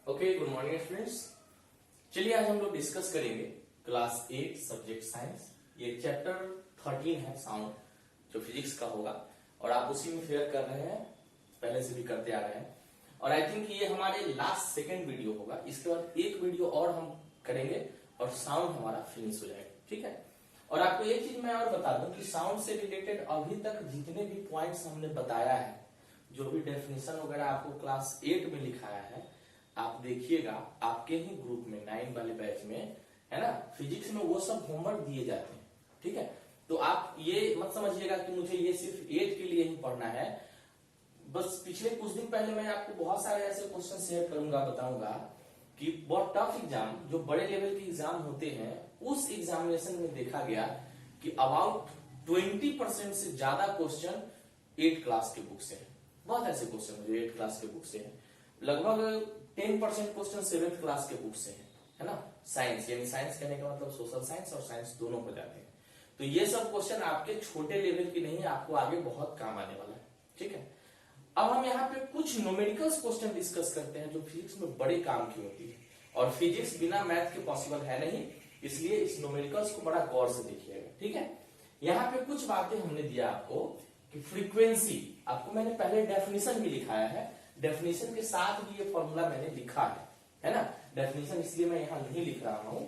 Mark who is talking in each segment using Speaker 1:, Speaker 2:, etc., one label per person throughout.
Speaker 1: Okay, good morning students. चलिए आज हम लोग डिस्कस करेंगे क्लास 8 सब्जेक्ट साइंस। ये चैप्टर 13 है साउंड, जो फिजिक्स का होगा और आप उसी में फेयर कर रहे हैं, पहले से भी करते आ रहे हैं। और आई थिंक ये हमारे लास्ट सेकेंड वीडियो होगा। इसके बाद एक वीडियो और हम करेंगे और साउंड हमारा फिनिश हो जाएगा, ठीक है। और आपको एक चीज मैं और बता दूं कि साउंड से रिलेटेड अभी तक जितने भी पॉइंट्स हमने बताया है, जो भी डेफिनेशन वगैरह आपको क्लास 8 में लिखाया है, आप देखिएगा आपके ही ग्रुप में 9 वाले बैच में, है ना, फिजिक्स में वो सब होमवर्क दिए जाते हैं, ठीक है। तो आप ये मत समझिएगा कि मुझे ये सिर्फ 8 के लिए ही पढ़ना है। बस पिछले कुछ दिन पहले मैं आपको बहुत सारे ऐसे क्वेश्चन शेयर करूंगा, बताऊंगा कि बहुत टफ एग्जाम, जो बड़े लेवल के एग्जाम होते हैं, उस एग्जामिनेशन में देखा गया कि अबाउट 20% से ज्यादा क्वेश्चन 8 क्लास के बुक से है। बहुत ऐसे क्वेश्चन जो 8 क्लास के बुक से है। लगभग 10% क्वेश्चन 7th क्लास के बुक से है ना। साइंस, यानी साइंस कहने का मतलब सोशल साइंस और साइंस दोनों हो जाते हैं। तो ये सब क्वेश्चन आपके छोटे लेवल की नहीं है, आपको आगे बहुत काम आने वाला है, ठीक है। अब हम यहाँ पे कुछ न्यूमेरिकल्स क्वेश्चन डिस्कस करते हैं जो फिजिक्स में बड़े काम की होती है, और फिजिक्स बिना मैथ के पॉसिबल है नहीं, इसलिए इस न्यूमेरिकल्स को बड़ा गौर से देखिएगा, ठीक है। यहाँ पे कुछ बातें हमने दिया आपको कि फ्रीक्वेंसी, आपको मैंने पहले डेफिनेशन भी लिखाया है, डेफिनेशन के साथ भी ये फॉर्मूला मैंने लिखा है ना। डेफिनेशन इसलिए मैं यहां नहीं लिख रहा हूं,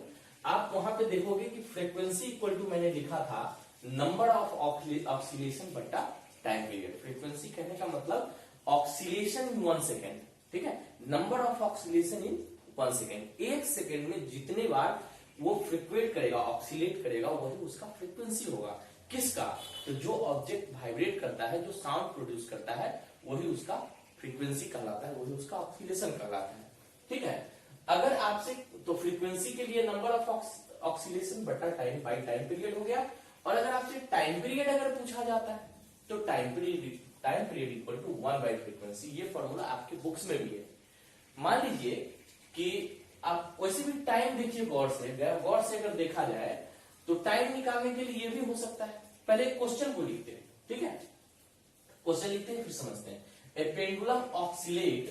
Speaker 1: आप वहां पे देखोगे कि फ्रीक्वेंसी इक्वल टू मैंने लिखा था नंबर ऑफ ऑक्सीलेशन बट्टा टाइम पीरियड। फ्रीक्वेंसी कहने का मतलब ऑक्सीलेशन इन 1 सेकेंड, ठीक है। Number of oscillation in 1 second, 1 second में जितने बार वो फ्रिक्वेट करेगा, ऑक्सीलेट करेगा, वही उसका फ्रीक्वेंसी होगा। किसका? तो जो ऑब्जेक्ट वाइब्रेट करता है, जो साउंड प्रोड्यूस करता है, वही उसका फ्रीक्वेंसी कहलाता है, वही उसका ऑक्सीलेशन कहलाता है, ठीक है। अगर आपसे, तो फ्रीक्वेंसी के लिए नंबर ऑफ ऑक्सीलेशन बटा टाइम बाई टाइम पीरियड हो गया। और अगर आपसे टाइम पीरियड अगर पूछा जाता है, तो time period equal to 1 by frequency. ये फॉर्मूला आपके बुक्स में भी है। मान लीजिए कि आप वैसे भी टाइम देखिए गौर से अगर देखा जाए तो टाइम निकालने के लिए ये भी हो सकता है। पहले क्वेश्चन को लिखते हैं, ठीक है। क्वेश्चन लिखते हैं फिर समझते हैं। A pendulum oscillate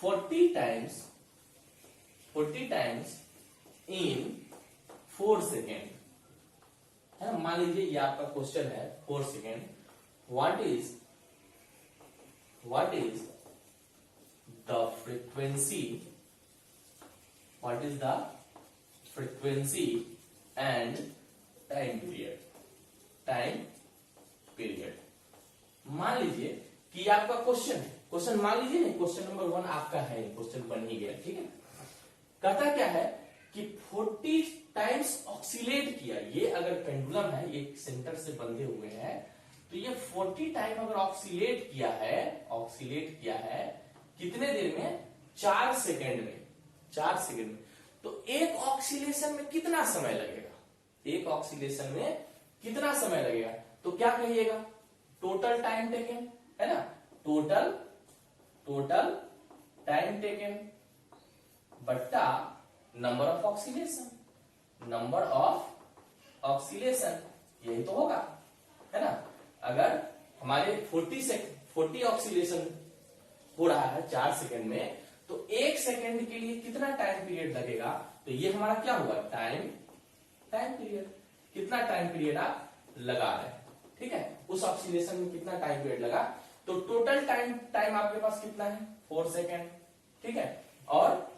Speaker 1: 40 times in 4 second, है ना। मान लीजिए ये आपका क्वेश्चन है 4 second. What is the frequency and time period? मान लीजिए कि आपका क्वेश्चन मान लीजिए नहीं, क्वेश्चन नंबर 1 आपका है, क्वेश्चन बन ही गया, ठीक है। कहता क्या है कि 40 टाइम्स ऑक्सीलेट किया। ये अगर पेंडुलम है, ये सेंटर से बंधे हुए हैं, तो ये 40 टाइम अगर ऑक्सीलेट किया है कितने देर में? 4 सेकेंड में। 4 सेकेंड में। तो एक ऑक्सीलेशन में कितना समय लगेगा? एक ऑक्सीलेशन में कितना समय लगेगा? तो क्या कहिएगा? टोटल टाइम टेकन, है ना। टोटल टाइम टेकन बट्टा नंबर ऑफ ऑक्सीलेशन, यही तो होगा, है ना। अगर हमारे 40 ऑक्सीलेशन हो रहा है 4 सेकेंड में, तो 1 सेकेंड के लिए कितना टाइम पीरियड लगेगा? तो ये हमारा क्या हुआ? Time period. कितना टाइम पीरियड आप लगा रहे हैं, ठीक है। उस ऑक्सीलेशन में कितना टाइम पीरियड लगा? तो टोटल टाइम आपके पास कितना है? 4 सेकेंड, ठीक है। और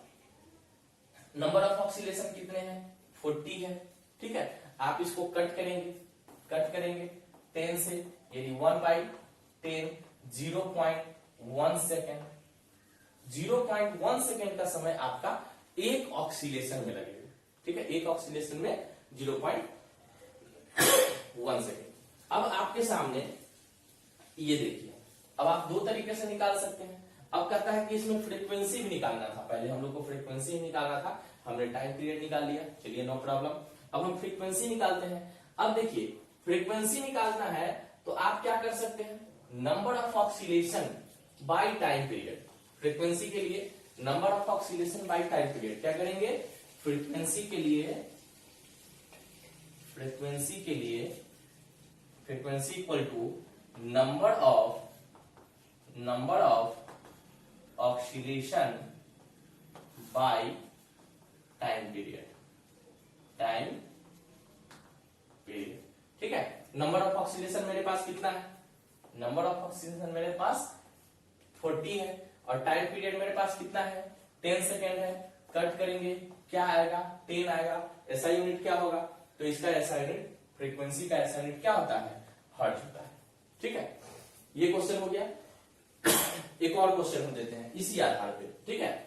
Speaker 1: नंबर ऑफ ऑक्सीलेशन कितने हैं? 40 है, ठीक है। आप इसको कट करेंगे 10 से, यानी 1 बाई 10, 0.1 सेकेंड। 0.1 सेकेंड का समय आपका एक ऑक्सीलेशन में लगेगा, ठीक है। एक ऑक्सीलेशन में 0.1 सेकेंड। अब आपके सामने ये देखिए, अब आप 2 तरीके से निकाल सकते हैं। अब कहता है कि इसमें फ्रीक्वेंसी भी निकालना था। पहले हम लोग को फ्रीक्वेंसी ही निकालना था, हमने टाइम पीरियड निकाल लिया, चलिए नो प्रॉब्लम। अब हम फ्रीक्वेंसी निकालते हैं। अब देखिए, फ्रीक्वेंसी निकालना है तो आप क्या कर सकते हैं? Number of oscillation by time period. Frequency के लिए number of oscillation by time period क्या करेंगे? फ्रीक्वेंसी के लिए frequency equal to number of oscillation by time period, ठीक है। नंबर ऑफ ऑक्सीलेशन मेरे पास कितना है, नंबर ऑफ ऑक्सीलेशन मेरे पास 40 है और टाइम पीरियड मेरे पास कितना है 10 सेकेंड है। कट करेंगे क्या आएगा 10 आएगा। ऐसा यूनिट क्या होगा, तो इसका ऐसा यूनिट, फ्रीक्वेंसी का ऐसा यूनिट क्या होता है, हर्ट्ज होता है, ठीक है। ये क्वेश्चन हो गया। एक और क्वेश्चन हम देते हैं इसी आधार पे, ठीक है।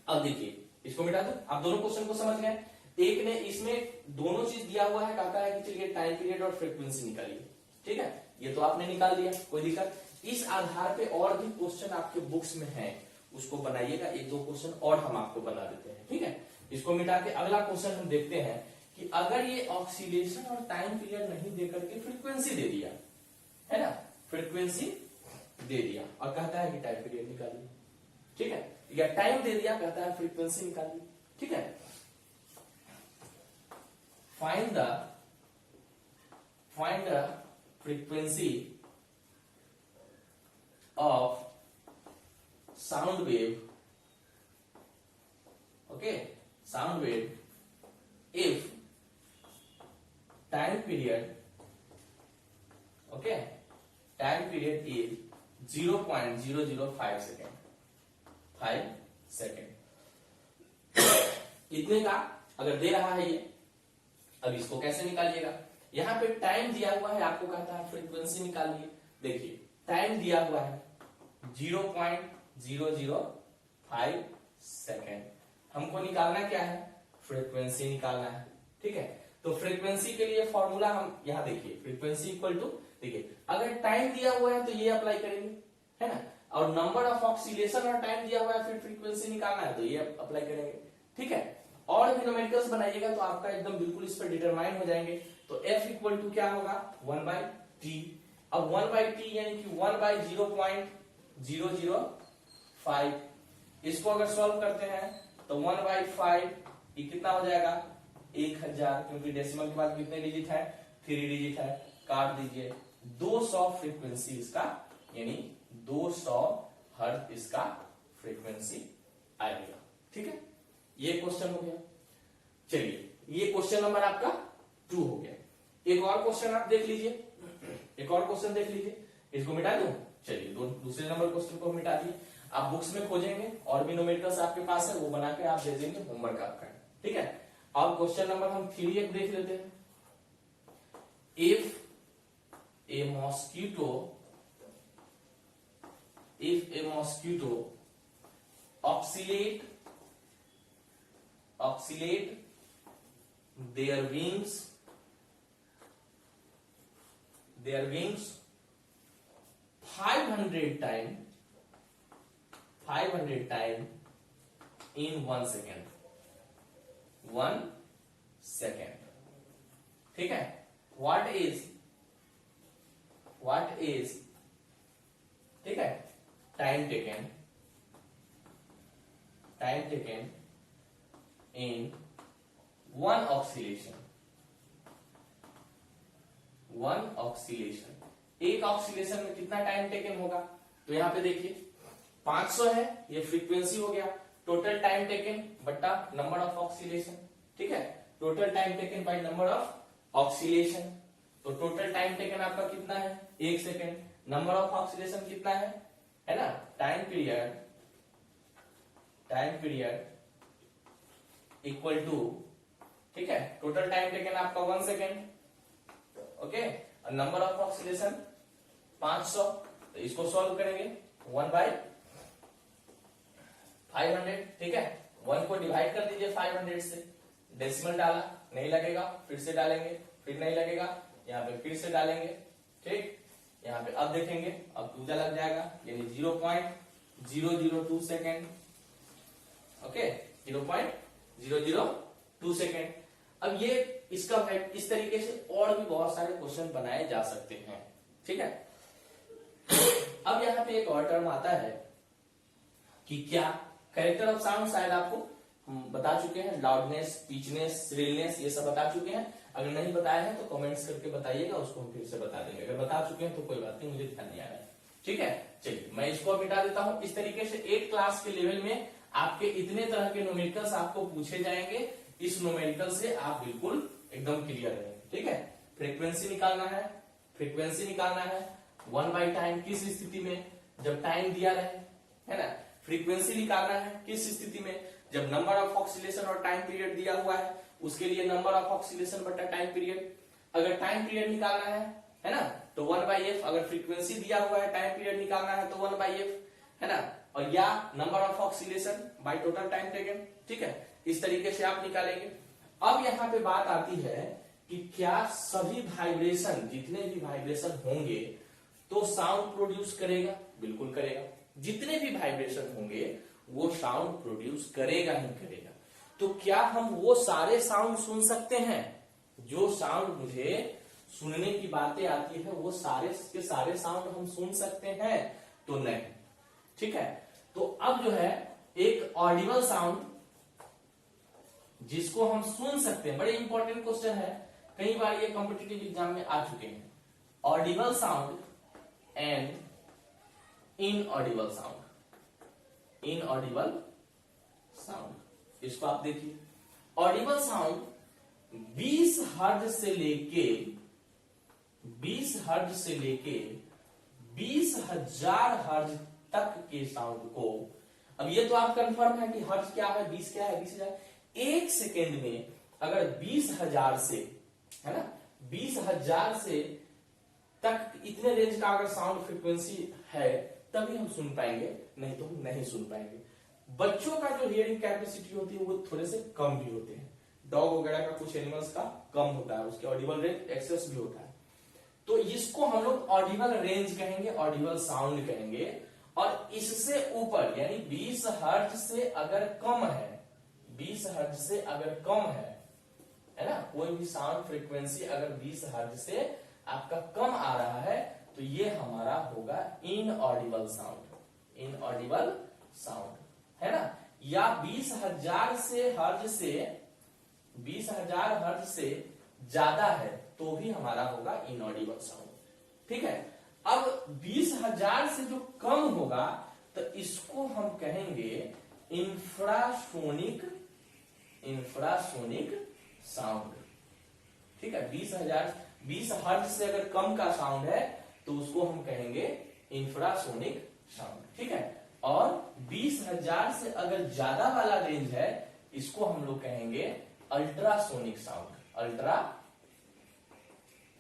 Speaker 1: अब देखिए इसको मिटा दो, आप दोनों क्वेश्चन को समझ गए। एक ने इसमें दोनों चीज दिया हुआ है, कहता है कि चलिए टाइम पीरियड और फ्रीक्वेंसी निकालिए, ठीक है। ये तो आपने निकाल दिया, कोई दिक्कत। इस आधार पे और भी क्वेश्चन आपके बुक्स में है, उसको बनाइएगा। एक दो क्वेश्चन और हम आपको बना देते हैं, ठीक है। इसको मिटा के अगला क्वेश्चन हम देखते हैं कि अगर ये ऑक्सीलेशन और टाइम पीरियड नहीं देकर के फ्रीक्वेंसी दे दिया है ना, फ्रीक्वेंसी दे दिया और कहता है कि टाइम पीरियड निकालिए, ठीक है, या टाइम दे दिया कहता है फ्रीक्वेंसी निकालिए, ठीक है। Find the frequency of sound wave, okay, sound wave if time period, okay, time period is 0.005 second, 5 second. इतने का अगर दे रहा है ये, अब इसको कैसे निकालिएगा। यहां पे टाइम दिया हुआ है, आपको कहता है फ्रीक्वेंसी निकालिए। देखिए टाइम दिया हुआ है 0.005 सेकेंड, हमको निकालना क्या है, फ्रीक्वेंसी निकालना है, ठीक है। तो फ्रीक्वेंसी के लिए फॉर्मूला हम यहां देखिए, फ्रीक्वेंसी इक्वल टू, देखिए अगर टाइम दिया हुआ है तो ये अप्लाई करेंगे, है ना, और नंबर ऑफ ऑक्सीलेशन और टाइम दिया हुआ है, फिर फ्रीक्वेंसी निकालना है तो ये अप्लाई करेंगे, ठीक है। और भी न्यूमेरिकल्स बनाइएगा तो आपका एकदम बिल्कुल इस पर डिटरमाइन हो जाएंगे। तो F इक्वल टू क्या होगा 1/T। अब 1/T यानी कि 1/0.005, इसको अगर सॉल्व करते हैं तो 1/5 ये कितना हो जाएगा 1000, क्योंकि डेसिमल के बाद कितने डिजिट है 3 डिजिट है, काट दीजिए 200 फ्रीक्वेंसी इसका, यानी 200 हर्ट्ज इसका फ्रीक्वेंसी आएगा, ठीक है। ये क्वेश्चन हो गया। चलिए ये क्वेश्चन नंबर आपका 2 हो गया। एक और क्वेश्चन आप देख लीजिए, एक और क्वेश्चन देख लीजिए, इसको मिटा दूं। चलिए दूसरे नंबर क्वेश्चन को मिटा दिए। आप बुक्स में खोजेंगे और भी न्यूमेरिकल्स आपके पास है, वो बना के आप दे देंगे, होमवर्क आपका, ठीक है। अब क्वेश्चन नंबर हम 3 एक देख लेते हैं। If A mosquito oscillate their wings 500 times in 1 second, ठीक है। what is ठीक है टाइम टेकन in 1 ऑक्सीलेशन, एक ऑक्सीलेशन में कितना टाइम टेकन होगा। तो यहां पे देखिए 500 है, ये फ्रीक्वेंसी हो गया, टोटल टाइम टेकन बट्टा नंबर ऑफ ऑक्सीलेशन, ठीक है। Total time taken by number of oscillation, तो टोटल टाइम टेकन आपका कितना है 1 सेकेंड, नंबर ऑफ ऑक्सीलेशन कितना है ना, टाइम पीरियड इक्वल टू, ठीक है, टोटल टाइम टेकन आपका 1 सेकेंड, ओके, और नंबर ऑफ ऑक्सीलेशन 500, तो इसको सॉल्व करेंगे 1/500, ठीक है। 1 को डिवाइड कर दीजिए 500 से, डेसिमल डाला नहीं लगेगा, फिर से डालेंगे, फिर नहीं लगेगा, यहाँ पे फिर से डालेंगे, ठीक। यहाँ पे अब देखेंगे, अब दूजा लग जाएगा, यानी 0.002 सेकेंड, ओके, 0.002 सेकेंड। अब ये इसका इस तरीके से और भी बहुत सारे क्वेश्चन बनाए जा सकते हैं, ठीक है। अब यहाँ पे एक और टर्म आता है कि क्या कैरेक्टर ऑफ साउंड, शायद आपको बता चुके हैं, लाउडनेस, पिचनेस, श्रिलनेस, ये सब बता चुके हैं। अगर नहीं बताया है तो कमेंट्स करके बताइएगा, उसको हम फिर से बता देंगे। अगर बता चुके हैं तो कोई बात नहीं, मुझे ध्यान नहीं आ रहा है, ठीक है, चलिए मैं इसको मिटा देता हूं। इस तरीके से 8 क्लास के लेवल में आपके इतने तरह के न्यूमेरिकल्स आपको पूछे जाएंगे। इस न्यूमेरिकल से आप बिल्कुल एकदम क्लियर रहेंगे। ठीक है, फ्रीक्वेंसी निकालना है, फ्रीक्वेंसी निकालना है 1/टाइम किस स्थिति में, जब टाइम दिया रहे, है ना। फ्रीक्वेंसी निकालना है किस स्थिति में, जब नंबर ऑफ ऑक्सीलेशन और टाइम पीरियड दिया हुआ है, उसके लिए नंबर ऑफ ऑक्सीलेशन बटा टाइम पीरियड। अगर टाइम पीरियड निकालना है ना, तो 1/f। अगर फ्रीक्वेंसी दिया हुआ है, टाइम पीरियड निकालना है तो 1/f, है ना। और या number of oscillation by total time taken. ठीक है, इस तरीके से आप निकालेंगे। अब यहाँ पे बात आती है कि क्या सभी वाइब्रेशन, जितने भी वाइब्रेशन होंगे तो साउंड प्रोड्यूस करेगा? बिल्कुल करेगा। जितने भी वाइब्रेशन होंगे वो साउंड प्रोड्यूस करेगा ही करेगा। तो क्या हम वो सारे साउंड सुन सकते हैं? जो साउंड मुझे सुनने की बातें आती है वो सारे के सारे साउंड हम सुन सकते हैं? तो नहीं। ठीक है, तो अब जो है एक ऑडिबल साउंड जिसको हम सुन सकते हैं, बड़े इंपॉर्टेंट क्वेश्चन है, कई बार ये कॉम्पिटिटिव एग्जाम में आ चुके हैं। Audible sound and inaudible sound. Inaudible sound, इसको आप देखिए। ऑडिबल साउंड 20 हर्ट्ज से लेके 20,000 हर्ट्ज तक के साउंड को, अब ये तो आप कंफर्म है कि हर्ट्ज क्या है, 20 क्या है, 20,000। एक सेकेंड में अगर 20,000 से, है ना, 20,000 से तक इतने रेंज का अगर साउंड फ्रीक्वेंसी है तभी हम सुन पाएंगे, नहीं तो हम नहीं सुन पाएंगे। बच्चों का जो हियरिंग कैपेसिटी होती है वो थोड़े से कम भी होते हैं। डॉग वगैरह का, कुछ एनिमल्स का कम होता है, उसके ऑडिबल रेंज एक्सेस भी होता है। तो इसको हम लोग ऑडिबल रेंज कहेंगे, ऑडिबल साउंड कहेंगे। और इससे ऊपर यानी 20 हर्ट्ज से अगर कम है, 20 हर्ट्ज से अगर कम है ना, कोई भी साउंड फ्रीक्वेंसी अगर 20 हर्ट्ज से आपका कम आ रहा है तो ये हमारा होगा इनऑडिबल साउंड। इनऑडिबल साउंड, है ना। या 20,000 से हर्ट्ज से 20,000 हर्ट्ज से ज्यादा है तो भी हमारा होगा इनऑडिबल साउंड। ठीक है, अब 20,000 से जो कम होगा तो इसको हम कहेंगे इंफ्रासोनिक साउंड। ठीक है, 20 हर्ट्ज से अगर कम का साउंड है तो उसको हम कहेंगे इंफ्रासोनिक साउंड। ठीक है, और 20,000 से अगर ज्यादा वाला रेंज है इसको हम लोग कहेंगे अल्ट्रासोनिक साउंड।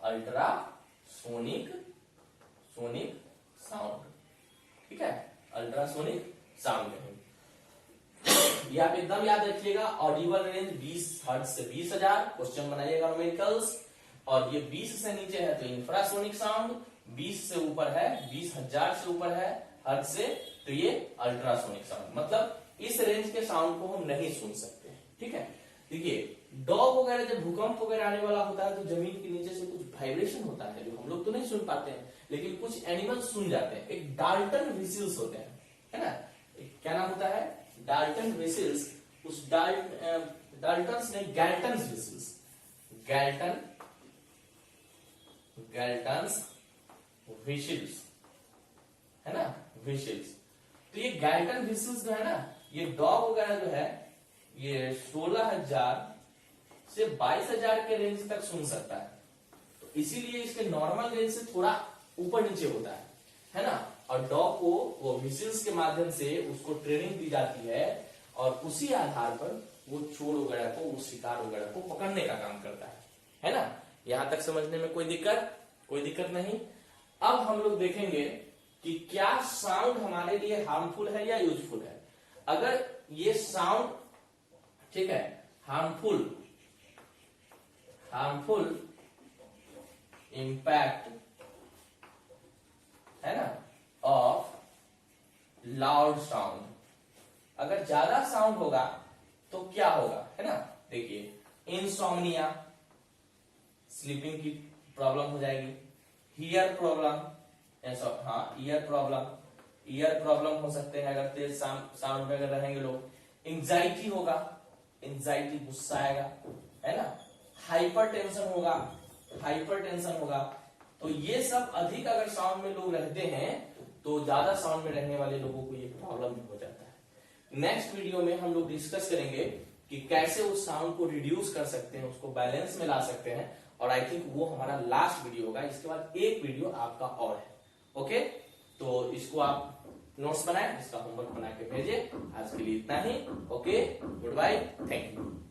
Speaker 1: Ultrasonic sound. ठीक है, अल्ट्रासोनिक साउंड कहेंगे। ये आप एकदम याद रखिएगा। ऑडिबल रेंज 20 हर्ट्ज से 20,000, क्वेश्चन बनाइएगा न्यूमेरिकल्स। और ये 20 से नीचे है तो इंफ्रासोनिक साउंड, 20 से ऊपर है, 20,000 से ऊपर है हर्ट्ज से तो ये अल्ट्रासोनिक साउंड। मतलब इस रेंज के साउंड को हम नहीं सुन सकते। ठीक है, देखिए डॉग वगैरह जब भूकंप वगैरह आने वाला होता है तो जमीन के नीचे से कुछ वाइब्रेशन होता है जो हम लोग तो नहीं सुन पाते हैं, लेकिन कुछ एनिमल्स सुन जाते हैं। एक डाल्टन व्हिसिल्स होते हैं, है ना। क्या नाम होता है? डाल्टन व्हिसिल्स। उस डाल्टन्स नहीं, गैल्टन्स व्हिसिल्स। गैल्टन्स व्हिसिल्स, है ना, व्हिसिल्स। तो ये गैल्टन व्हिसिल्स जो है ना, ये डॉग वगैरह जो है ये 16,000 से 22,000 के रेंज तक सुन सकता है। तो इसीलिए इसके नॉर्मल रेंज से थोड़ा ऊपर नीचे होता है ना। और डॉग को वो व्हिसिल्स के माध्यम से उसको ट्रेनिंग दी जाती है और उसी आधार पर वो चोर वगैरह को, उस शिकार वगैरह को पकड़ने का काम करता है ना। यहां तक समझने में कोई दिक्कत नहीं। अब हम लोग देखेंगे कि क्या साउंड हमारे लिए हार्मफुल है या यूजफुल है। अगर ये साउंड, ठीक है, हार्मफुल इंपैक्ट है ना ऑफ लाउड साउंड, अगर ज्यादा साउंड होगा तो क्या होगा, है ना। देखिए इंसोम्निया, स्लीपिंग की प्रॉब्लम हो जाएगी। हियर प्रॉब्लम, हाँ ईयर प्रॉब्लम हो सकते हैं अगर तेज साउंड में अगर रहेंगे लोग। एंजाइटी होगा, एंजाइटी, गुस्सा आएगा, है ना। हाइपरटेंशन होगा। तो ये सब अधिक अगर साउंड में लोग रहते हैं तो ज्यादा साउंड में रहने वाले लोगों को ये प्रॉब्लम हो जाता है। नेक्स्ट वीडियो में हम लोग डिस्कस करेंगे कि कैसे उस साउंड को रिड्यूस कर सकते हैं, उसको बैलेंस में ला सकते हैं, और आई थिंक वो हमारा लास्ट वीडियो होगा। इसके बाद एक वीडियो आपका और है। ओके, तो इसको आप नोट्स बनाए, इसका होमवर्क बना के भेजे। आज के लिए इतना ही। Okay, goodbye, thank you.